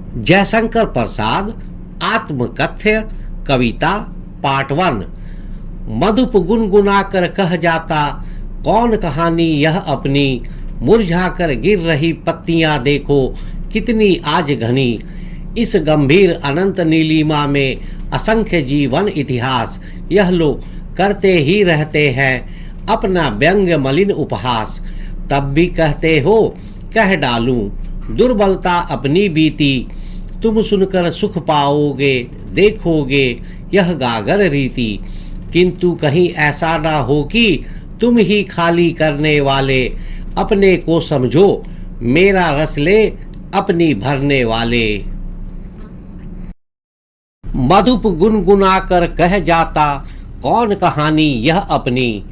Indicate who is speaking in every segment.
Speaker 1: जयशंकर प्रसाद आत्मकथ्य कविता part 1। मधुप गुनगुनाकर कह जाता कौन कहानी यह अपनी, मुरझाकर गिर रही पत्तियां देखो कितनी आज घनी। इस गंभीर अनंत नीलिमा में असंख्य जीवन इतिहास, यह लोग करते ही रहते हैं अपना व्यंग्य मलिन उपहास। तब भी कहते हो कह डालूं दुर्बलता अपनी बीती, तुम सुनकर सुख पाओगे देखोगे यह गागर रीति। किंतु कहीं ऐसा ना हो कि तुम ही खाली करने वाले, अपने को समझो मेरा रस ले अपनी भरने वाले। मधुप गुनगुनाकर कह जाता कौन कहानी यह अपनी।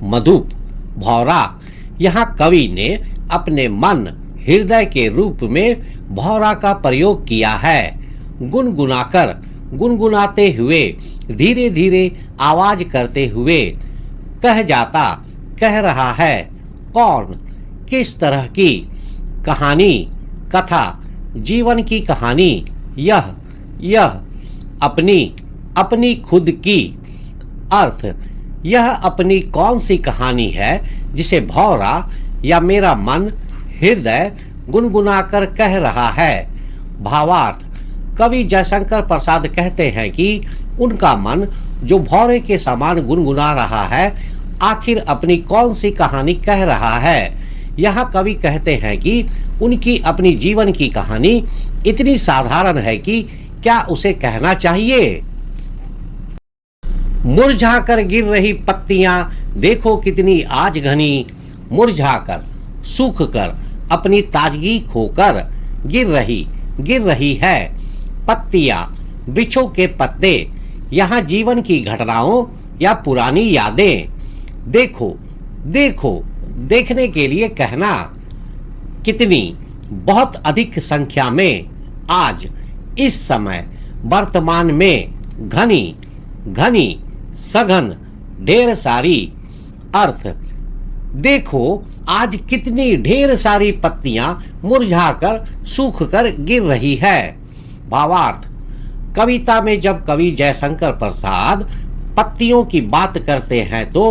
Speaker 1: मधुप भौरा, यहाँ कवि ने अपने मन हृदय के रूप में भौरा का प्रयोग किया है। गुनगुनाकर, गुनगुनाते हुए, धीरे धीरे आवाज करते हुए। कह जाता, कह रहा है। कौन, किस तरह की कहानी, कथा, जीवन की कहानी। यह अपनी, अपनी खुद की। अर्थ, यह अपनी कौन सी कहानी है जिसे भौरा या मेरा मन हृदय गुनगुनाकर कह रहा है। भावार्थ, कवि जयशंकर प्रसाद कहते हैं कि उनका मन जो भौरे के समान गुनगुना रहा है, आखिर अपनी कौन सी कहानी कह रहा है। यहाँ कवि कहते हैं कि उनकी अपनी जीवन की कहानी इतनी साधारण है कि क्या उसे कहना चाहिए। मुरझाकर गिर रही पत्तियां देखो कितनी आज घनी। मुरझाकर, सूख कर, अपनी ताजगी खोकर गिर रही है पत्तियां, वृक्षों के पत्ते। यहाँ जीवन की घटनाओं या पुरानी यादें। देखो, देखने के लिए कहना। कितनी, बहुत अधिक संख्या में। आज, इस समय, वर्तमान में। घनी, सघन, ढेर सारी। अर्थ, देखो आज कितनी ढेर सारी पत्तियां मुरझाकर सूखकर गिर रही है। भावार्थ, कविता में जब कवि जयशंकर प्रसाद पत्तियों की बात करते हैं तो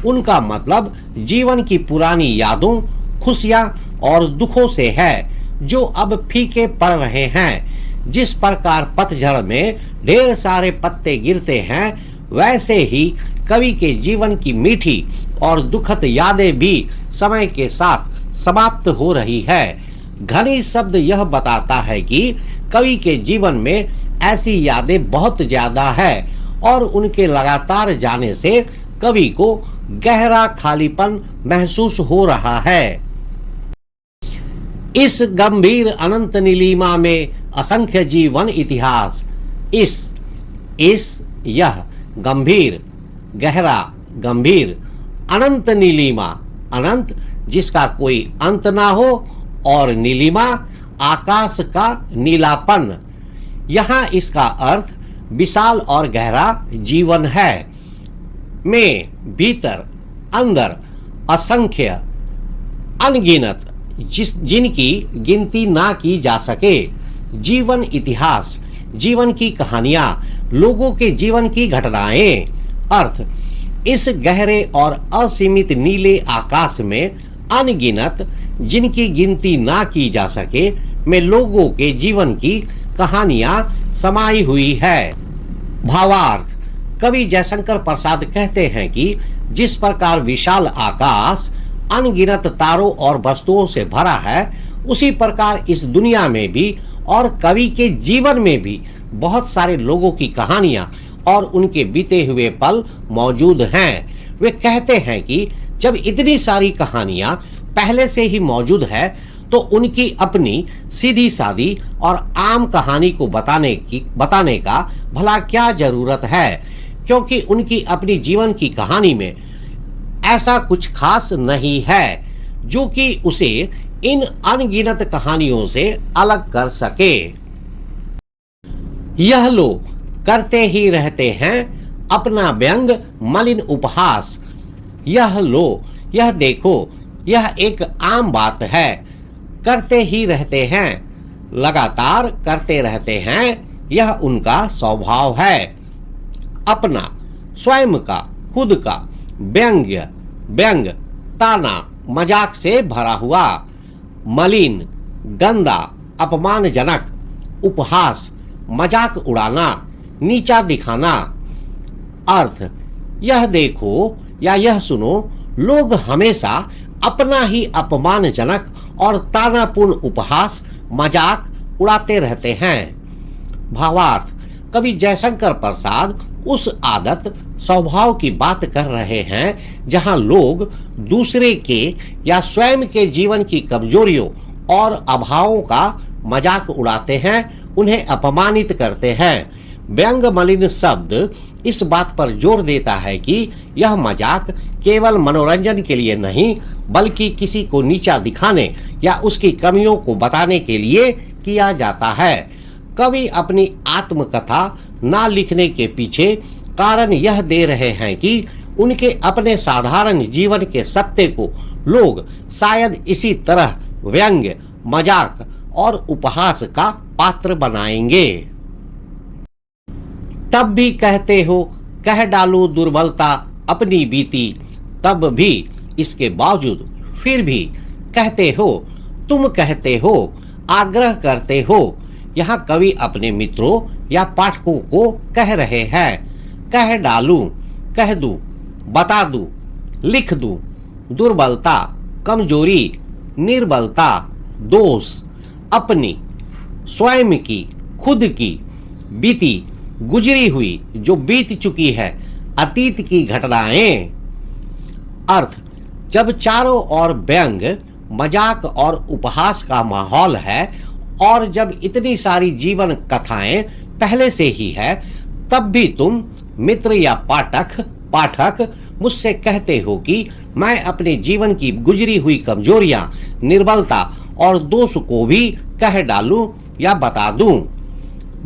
Speaker 1: उनका मतलब जीवन की पुरानी यादों, खुशियां और दुखों से है जो अब फीके पड़ रहे हैं। जिस प्रकार पतझड़ में ढेर सारे पत्ते गिरते हैं, वैसे ही कवि के जीवन की मीठी और दुखद यादें भी समय के साथ समाप्त हो रही है। घनी शब्द यह बताता है कि कवि के जीवन में ऐसी यादें बहुत ज्यादा है और उनके लगातार जाने से कवि को गहरा खालीपन महसूस हो रहा है। इस गंभीर अनंत नीलिमा में असंख्य जीवन इतिहास। यह गंभीर, गहरा, गंभीर, अनंत नीलिमा, अनंत जिसका कोई अंत ना हो, और नीलिमा आकाश का नीलापन। यहाँ इसका अर्थ विशाल और गहरा जीवन है। में, भीतर, अंदर, असंख्य, अनगिनत, जिनकी गिनती ना की जा सके। जीवन इतिहास, जीवन की कहानियां, लोगों के जीवन की घटनाएं। अर्थ, इस गहरे और असीमित नीले आकाश में अनगिनत, जिनकी गिनती ना की जा सके, में लोगों के जीवन की कहानियां समाई हुई है। भावार्थ, कवि जयशंकर प्रसाद कहते हैं कि जिस प्रकार विशाल आकाश अनगिनत तारों और वस्तुओं से भरा है, उसी प्रकार इस दुनिया में भी और कवि के जीवन में भी बहुत सारे लोगों की कहानियां और उनके बीते हुए पल मौजूद हैं। वे कहते हैं कि जब इतनी सारी कहानियां पहले से ही मौजूद है तो उनकी अपनी सीधी सादी और आम कहानी को बताने का भला क्या जरूरत है, क्योंकि उनकी अपनी जीवन की कहानी में ऐसा कुछ खास नहीं है जो कि उसे इन अनगिनत कहानियों से अलग कर सके। यह लोग करते ही रहते हैं अपना व्यंग मलिन उपहास। यह देखो, यह एक आम बात है। करते ही रहते हैं, लगातार करते रहते हैं, यह उनका स्वभाव है। अपना, स्वयं का, खुद का व्यंग, ताना, मजाक से भरा हुआ, मलिन, गंदा, अपमानजनक, उपहास, मजाक उड़ाना, नीचा दिखाना। अर्थ, यह देखो या यह सुनो, लोग हमेशा अपना ही अपमानजनक और तानापूर्ण उपहास, मजाक उड़ाते रहते हैं। भावार्थ, कवि जयशंकर प्रसाद उस आदत, स्वभाव की बात कर रहे हैं जहां लोग दूसरे के या स्वयं के जीवन की कमजोरियों और अभावों का मजाक उड़ाते हैं, उन्हें अपमानित करते हैं। व्यंग मलिन शब्द इस बात पर जोर देता है कि यह मजाक केवल मनोरंजन के लिए नहीं, बल्कि किसी को नीचा दिखाने या उसकी कमियों को बताने के लिए किया जाता है। कवि अपनी आत्मकथा ना लिखने के पीछे कारण यह दे रहे हैं कि उनके अपने साधारण जीवन के सत्य को लोग शायद इसी तरह व्यंग, मजाक और उपहास का पात्र बनाएंगे। तब भी कहते हो, कह डालो दुर्बलता अपनी बीती, तब भी इसके बावजूद फिर भी कहते हो, तुम कहते हो, आग्रह करते हो। यहाँ कवि अपने मित्रों या पाठकों को कह रहे हैं, कह डालूं, कह दूं, बता दूं, लिख दूं, दुर्बलता, कमजोरी, निर्बलता, दोष, अपनी, स्वयं की, खुद की, बीती, गुजरी हुई, जो बीत चुकी है, अतीत की घटनाएं। अर्थ, जब चारों ओर व्यंग, मजाक और उपहास का माहौल है और जब इतनी सारी जीवन कथाएं पहले से ही है, तब भी तुम मित्र या पाठक मुझसे कहते हो कि मैं अपने जीवन की गुजरी हुई कमजोरियां, निर्बलता और दोष को भी कह डालूं या बता दूं।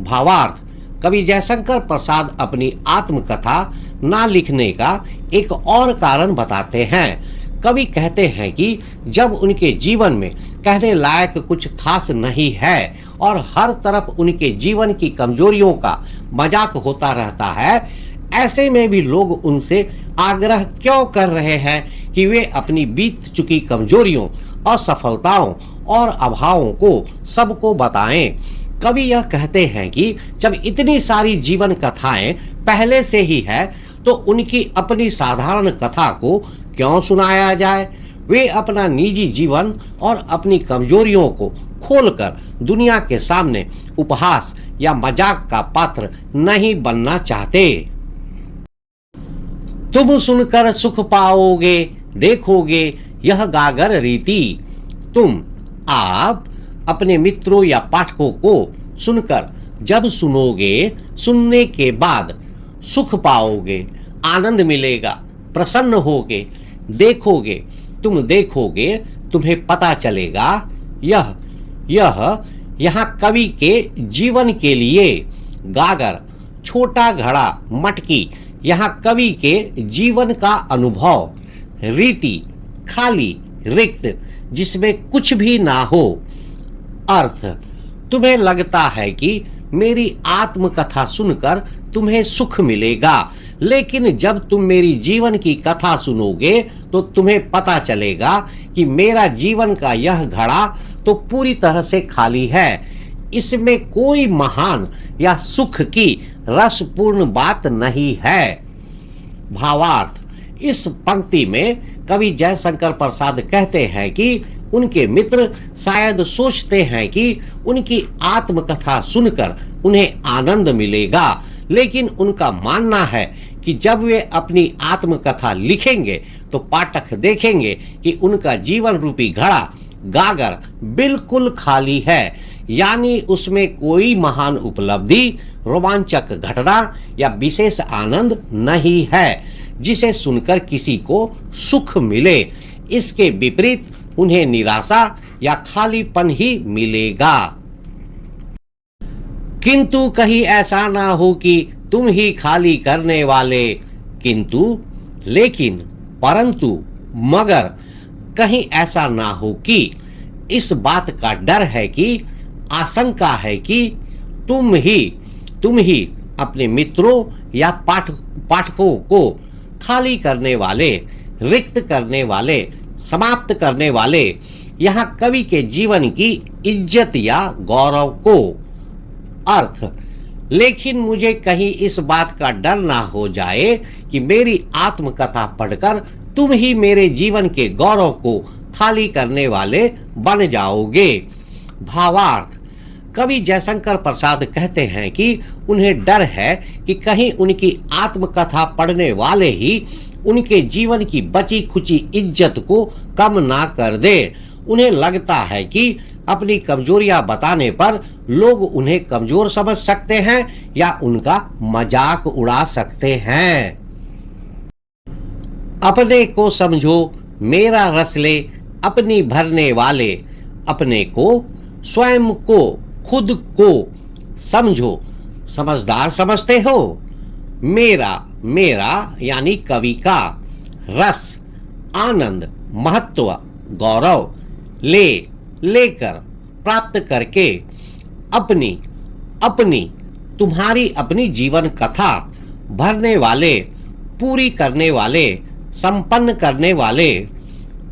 Speaker 1: भावार्थ, कवि जयशंकर प्रसाद अपनी आत्मकथा ना लिखने का एक और कारण बताते हैं। कवि कहते हैं कि जब उनके जीवन में कहने लायक कुछ खास नहीं है और हर तरफ उनके जीवन की कमजोरियों का मजाक होता रहता है, ऐसे में भी लोग उनसे आग्रह क्यों कर रहे हैं कि वे अपनी बीत चुकी कमजोरियों, असफलताओं और अभावों को सबको बताएं। कवि यह कहते हैं कि जब इतनी सारी जीवन कथाएं पहले से ही है, तो उनकी अपनी साधारण कथा को क्यों सुनाया जाए। वे अपना निजी जीवन और अपनी कमजोरियों को खोलकर दुनिया के सामने उपहास या मजाक का पात्र नहीं बनना चाहते। तुम सुनकर सुख पाओगे, देखोगे यह गागर रीति। तुम, आप अपने मित्रों या पाठकों को सुनकर जब सुनोगे, सुनने के बाद सुख पाओगे, आनंद मिलेगा, प्रसन्न होगे, देखोगे, तुम देखोगे, तुम्हें पता चलेगा। यह यहाँ कवि के जीवन के लिए गागर, छोटा घड़ा, मटकी, यहाँ कवि के जीवन का अनुभव, रीति, खाली, रिक्त, जिसमें कुछ भी ना हो। अर्थ, तुम्हें लगता है कि मेरी आत्मकथा सुनकर तुम्हें सुख मिलेगा, लेकिन जब तुम मेरी जीवन की कथा सुनोगे तो तुम्हें पता चलेगा कि मेरा जीवन का यह घड़ा तो पूरी तरह से खाली है। इसमें कोई महान या सुख की रसपूर्ण बात नहीं है। भावार्थ, इस पंक्ति में कवि जयशंकर प्रसाद कहते हैं कि उनके मित्र शायद सोचते हैं कि उनकी आत्मकथा सुनकर उन्हें आनंद मिलेगा, लेकिन उनका मानना है कि जब वे अपनी आत्मकथा लिखेंगे तो पाठक देखेंगे कि उनका जीवन रूपी घड़ा, गागर, बिल्कुल खाली है, यानी उसमें कोई महान उपलब्धि, रोमांचक घटना या विशेष आनंद नहीं है जिसे सुनकर किसी को सुख मिले। इसके विपरीत उन्हें निराशा या खालीपन ही मिलेगा। किंतु कहीं ऐसा ना हो कि तुम ही खाली करने वाले, किंतु, लेकिन, परंतु, मगर, कहीं ऐसा ना हो कि इस बात का डर है कि आशंका है कि तुम ही अपने मित्रों या पाठकों को खाली करने वाले, रिक्त करने वाले, समाप्त करने वाले, यहाँ कवि के जीवन की इज्जत या गौरव को। अर्थ, लेकिन मुझे कहीं इस बात का डर ना हो जाए कि मेरी आत्मकथा पढ़कर तुम ही मेरे जीवन के गौरव को खाली करने वाले बन जाओगे। भावार्थ, कवि जयशंकर प्रसाद कहते हैं कि उन्हें डर है कि कहीं उनकी आत्मकथा पढ़ने वाले ही उनके जीवन की बची खुची इज्जत को कम ना कर दे। उन्हें लगता है कि अपनी कमजोरियां बताने पर लोग उन्हें कमजोर समझ सकते हैं या उनका मजाक उड़ा सकते हैं। अपने को समझो मेरा रस ले अपनी भरने वाले, अपने को, स्वयं को, खुद को समझो, समझदार समझते हो। मेरा यानी कवि का, रस, आनंद, महत्व, गौरव, लेकर, प्राप्त करके, अपनी, तुम्हारी अपनी जीवन कथा, भरने वाले, पूरी करने वाले, संपन्न करने वाले।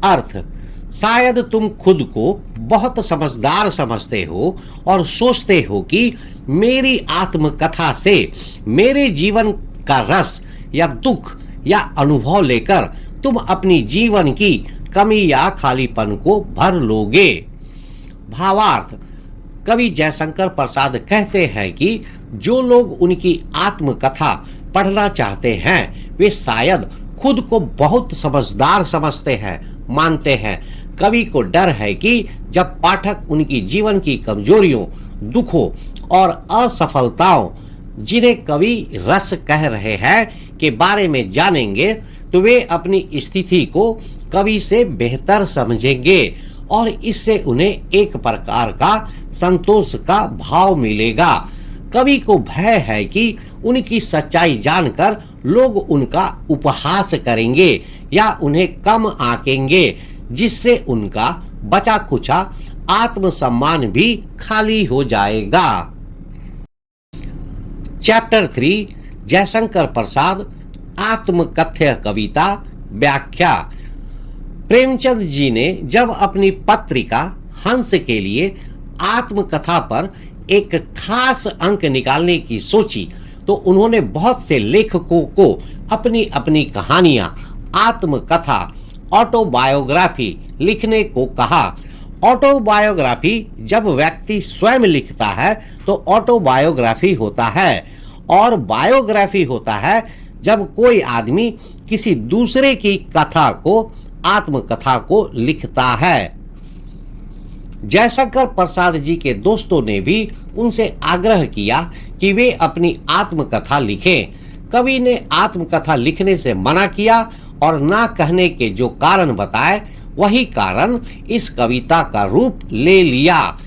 Speaker 1: अर्थ, शायद तुम खुद को बहुत समझदार समझते हो और सोचते हो कि मेरी आत्मकथा से मेरे जीवन का रस या दुख या अनुभव लेकर तुम अपनी जीवन की कमी या खालीपन को भर लोगे। भावार्थ, कवि जयशंकर प्रसाद कहते हैं कि जो लोग उनकी आत्मकथा पढ़ना चाहते हैं वे शायद खुद को बहुत समझदार समझते हैं, मानते हैं। कवि को डर है कि जब पाठक उनकी जीवन की कमजोरियों, दुखों और असफलताओं, जिन्हें कवि रस कह रहे हैं, के बारे में जानेंगे तो वे अपनी स्थिति को कवि से बेहतर समझेंगे और इससे उन्हें एक प्रकार का संतोष का भाव मिलेगा। कवि को भय है कि उनकी सच्चाई जानकर लोग उनका उपहास करेंगे या उन्हें कम आंकेंगे, जिससे उनका बचा खुचा आत्मसम्मान भी खाली हो जाएगा। चैप्टर 3, जयशंकर प्रसाद आत्मकथ्य कविता व्याख्या। प्रेमचंद जी ने जब अपनी पत्रिका हंस के लिए आत्मकथा पर एक खास अंक निकालने की सोची तो उन्होंने बहुत से लेखकों को अपनी अपनी कहानियां, आत्मकथा, ऑटोबायोग्राफी लिखने को कहा। ऑटोबायोग्राफी जब व्यक्ति स्वयं लिखता है तो ऑटोबायोग्राफी होता है और बायोग्राफी होता है जब कोई आदमी किसी दूसरे की कथा को, आत्मकथा को लिखता है। जयशंकर प्रसाद जी के दोस्तों ने भी उनसे आग्रह किया कि वे अपनी आत्मकथा लिखें। कवि ने आत्मकथा लिखने से मना किया और ना कहने के जो कारण बताए वही कारण इस कविता का रूप ले लिया।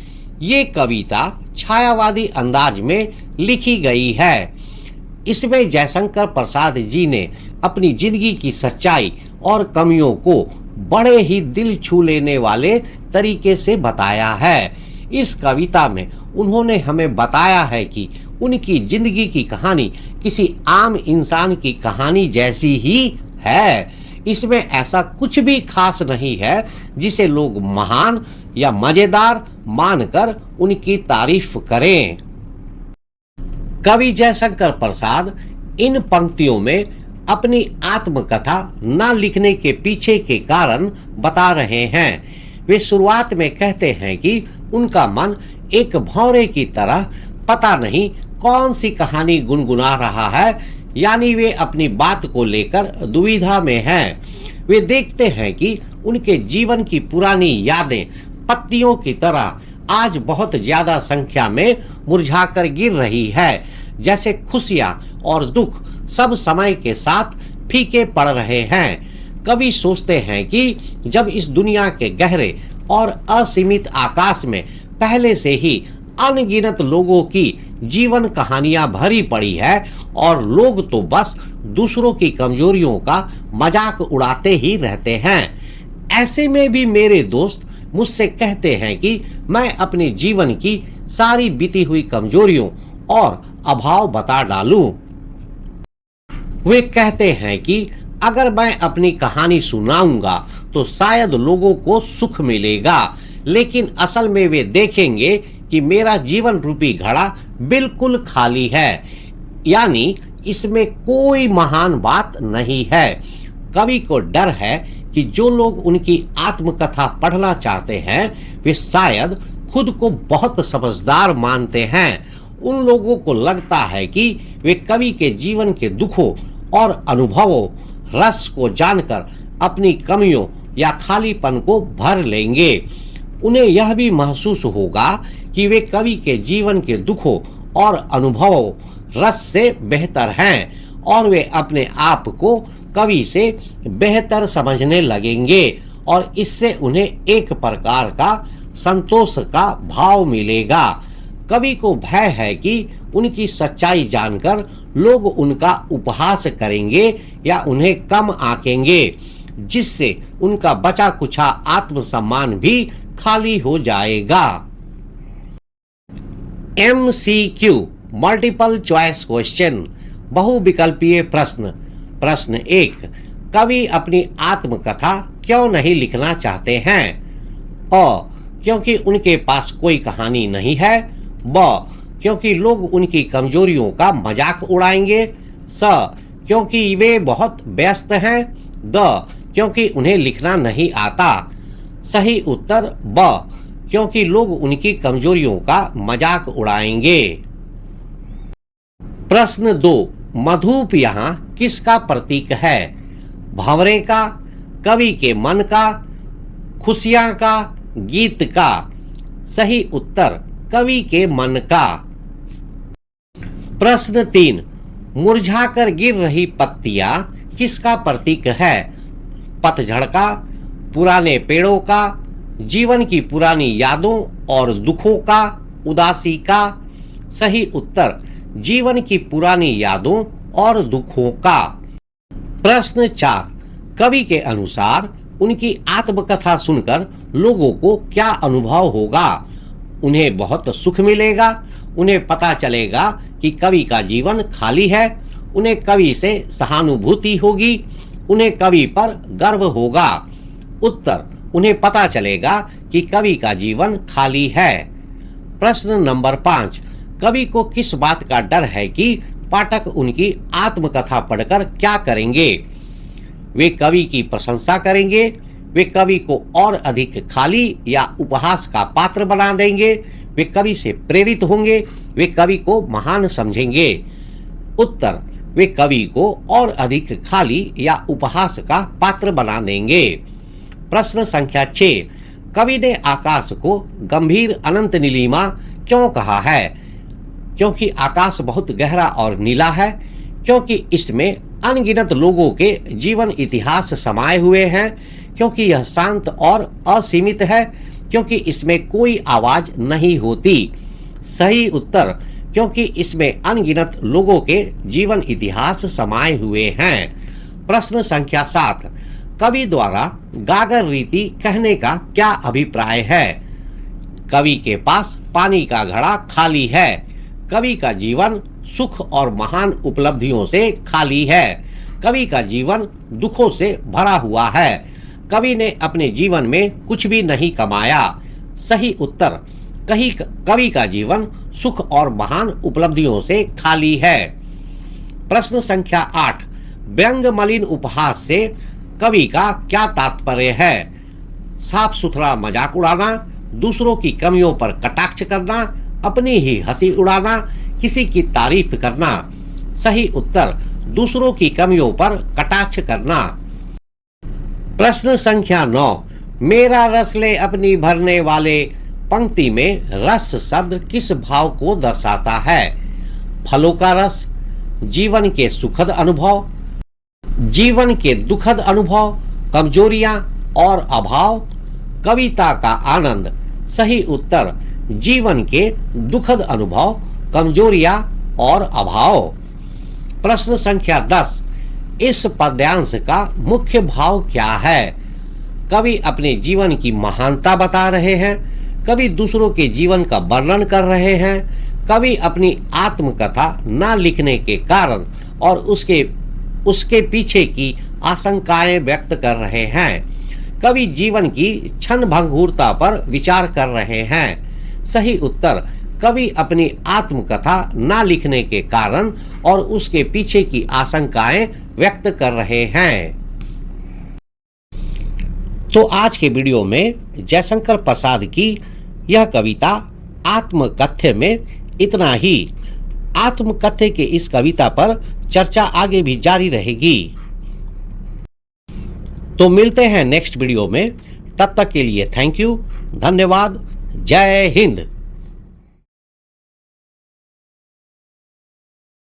Speaker 1: ये कविता छायावादी अंदाज में लिखी गई है। इसमें जयशंकर प्रसाद जी ने अपनी जिंदगी की सच्चाई और कमियों को बड़े ही दिल छू लेने वाले तरीके से बताया है। इस कविता में उन्होंने हमें बताया है कि उनकी जिंदगी की कहानी किसी आम इंसान की कहानी जैसी ही है। इसमें ऐसा कुछ भी खास नहीं है जिसे लोग महान या मजेदार मानकर उनकी तारीफ करें। कवि जयशंकर प्रसाद इन पंक्तियों में अपनी आत्मकथा न लिखने के पीछे के कारण बता रहे हैं। वे शुरुआत में कहते हैं कि उनका मन एक भौरे की तरह पता नहीं कौन सी कहानी गुनगुना रहा है, यानी वे अपनी बात को लेकर दुविधा में हैं। वे देखते हैं कि उनके जीवन की पुरानी यादें पत्तियों की तरह आज बहुत ज्यादा संख्या में मुरझाकर गिर रही है, जैसे खुशियां और दुख सब समय के साथ फीके पड़ रहे हैं। कवि सोचते हैं कि जब इस दुनिया के गहरे और असीमित आकाश में पहले से ही अनगिनत लोगों की जीवन कहानियां भरी पड़ी है और लोग तो बस दूसरों की कमजोरियों का मजाक उड़ाते ही रहते हैं, ऐसे में भी मेरे दोस्त मुझसे कहते हैं कि मैं अपने जीवन की सारी बीती हुई कमजोरियों और अभाव बता डालूं। वे कहते हैं कि अगर मैं अपनी कहानी सुनाऊंगा तो शायद लोगों को सुख मिलेगा, लेकिन असल में वे देखेंगे कि मेरा जीवन रूपी घड़ा बिल्कुल खाली है, यानी इसमें कोई महान बात नहीं है। कवि को डर है कि जो लोग उनकी आत्मकथा पढ़ना चाहते हैं वे शायद खुद को बहुत समझदार मानते हैं। उन लोगों को लगता है कि वे कवि के जीवन के दुखों और अनुभवों रस को जानकर अपनी कमियों या खालीपन को भर लेंगे। उन्हें यह भी महसूस होगा कि वे कवि के जीवन के दुखों और अनुभवों रस से बेहतर हैं और वे अपने आप को कवि से बेहतर समझने लगेंगे और इससे उन्हें एक प्रकार का संतोष का भाव मिलेगा। कवि को भय है कि उनकी सच्चाई जानकर लोग उनका उपहास करेंगे या उन्हें कम आंकेंगे, जिससे उनका बचा कुछा आत्मसम्मान भी खाली हो जाएगा। MCQ मल्टीपल चॉइस क्वेश्चन, बहुविकल्पीय प्रश्न। प्रश्न 1, कवि अपनी आत्मकथा क्यों नहीं लिखना चाहते हैं? अ, क्योंकि उनके पास कोई कहानी नहीं है। ब, क्योंकि लोग उनकी कमजोरियों का मजाक उड़ाएंगे। स, क्योंकि वे बहुत व्यस्त हैं। द, क्योंकि उन्हें लिखना नहीं आता। सही उत्तर ब, क्योंकि लोग उनकी कमजोरियों का मजाक उड़ाएंगे। प्रश्न 2, मधुप यहाँ किसका प्रतीक है? भंवरे का, कवि के मन का, खुशियां का, गीत का? सही उत्तर कवि के मन का। प्रश्न 3, मुरझाकर गिर रही पत्तियां किसका प्रतीक है? पतझड़ का, पुराने पेड़ों का, जीवन की पुरानी यादों और दुखों का, उदासी का? सही उत्तर जीवन की पुरानी यादों और दुखों का। प्रश्न 4, कवि के अनुसार उनकी आत्मकथा सुनकर लोगों को क्या अनुभव होगा? उन्हें बहुत सुख मिलेगा, उन्हें पता चलेगा कि कवि का जीवन खाली है, उन्हें कवि से सहानुभूति होगी, उन्हें कवि पर गर्व होगा। उत्तर, उन्हें पता चलेगा कि कवि का जीवन खाली है। प्रश्न नंबर 5, कवि को किस बात का डर है कि पाठक उनकी आत्मकथा पढ़कर क्या करेंगे? वे कवि की प्रशंसा करेंगे, वे कवि को और अधिक खाली या उपहास का पात्र बना देंगे, वे कवि से प्रेरित होंगे, वे कवि को महान समझेंगे। उत्तर, वे कवि को और अधिक खाली या उपहास का पात्र बना देंगे। प्रश्न संख्या 6, कवि ने आकाश को गंभीर अनंत नीलिमा क्यों कहा है? क्योंकि आकाश बहुत गहरा और नीला है, क्योंकि इसमें अनगिनत लोगों के जीवन इतिहास समाये हुए हैं, क्योंकि यह शांत और असीमित है, क्योंकि इसमें कोई आवाज नहीं होती। सही उत्तर, क्योंकि इसमें अनगिनत लोगों के जीवन इतिहास समाये हुए हैं। प्रश्न संख्या 7, कवि द्वारा गागर रीति कहने का क्या अभिप्राय है? कवि के पास पानी का घड़ा खाली है, कवि का जीवन सुख और महान उपलब्धियों से खाली है, कवि का जीवन दुखों से भरा हुआ है, कवि ने अपने जीवन में कुछ भी नहीं कमाया। सही उत्तर, कवि का जीवन सुख और महान उपलब्धियों से खाली है। प्रश्न संख्या 8, व्यंग मलिन उपहास से कवि का क्या तात्पर्य है? साफ सुथरा मजाक उड़ाना, दूसरों की कमियों पर कटाक्ष करना, अपनी ही हंसी उड़ाना, किसी की तारीफ करना। सही उत्तर दूसरों की कमियों पर कटाक्ष करना। प्रश्न संख्या 9, मेरा रस ले अपनी भरने वाले पंक्ति में रस शब्द किस भाव को दर्शाता है? फलों का रस, जीवन के सुखद अनुभव, जीवन के दुखद अनुभव, कमजोरियां और अभाव, कविता का आनंद। सही उत्तर जीवन के दुखद अनुभव, कमजोरियां और अभाव। प्रश्न संख्या 10, इस पद्यांश का मुख्य भाव क्या है? कवि अपने जीवन की महानता बता रहे हैं, कवि दूसरों के जीवन का वर्णन कर रहे हैं, कवि अपनी आत्मकथा ना लिखने के कारण और उसके पीछे की आशंकाएं व्यक्त कर रहे हैं। कवि जीवन की क्षण भंगुरता पर विचार कर रहे हैं। सही उत्तर, कवि अपनी आत्मकथा ना लिखने के कारण और उसके पीछे की आशंकाएं व्यक्त कर रहे हैं। तो आज के वीडियो में जयशंकर प्रसाद की यह कविता आत्मकथ्य में इतना ही। आत्मकथ्य के इस कविता पर चर्चा आगे भी जारी रहेगी। तो मिलते हैं नेक्स्ट वीडियो में, तब तक के लिए थैंक यू, धन्यवाद, जय हिंद।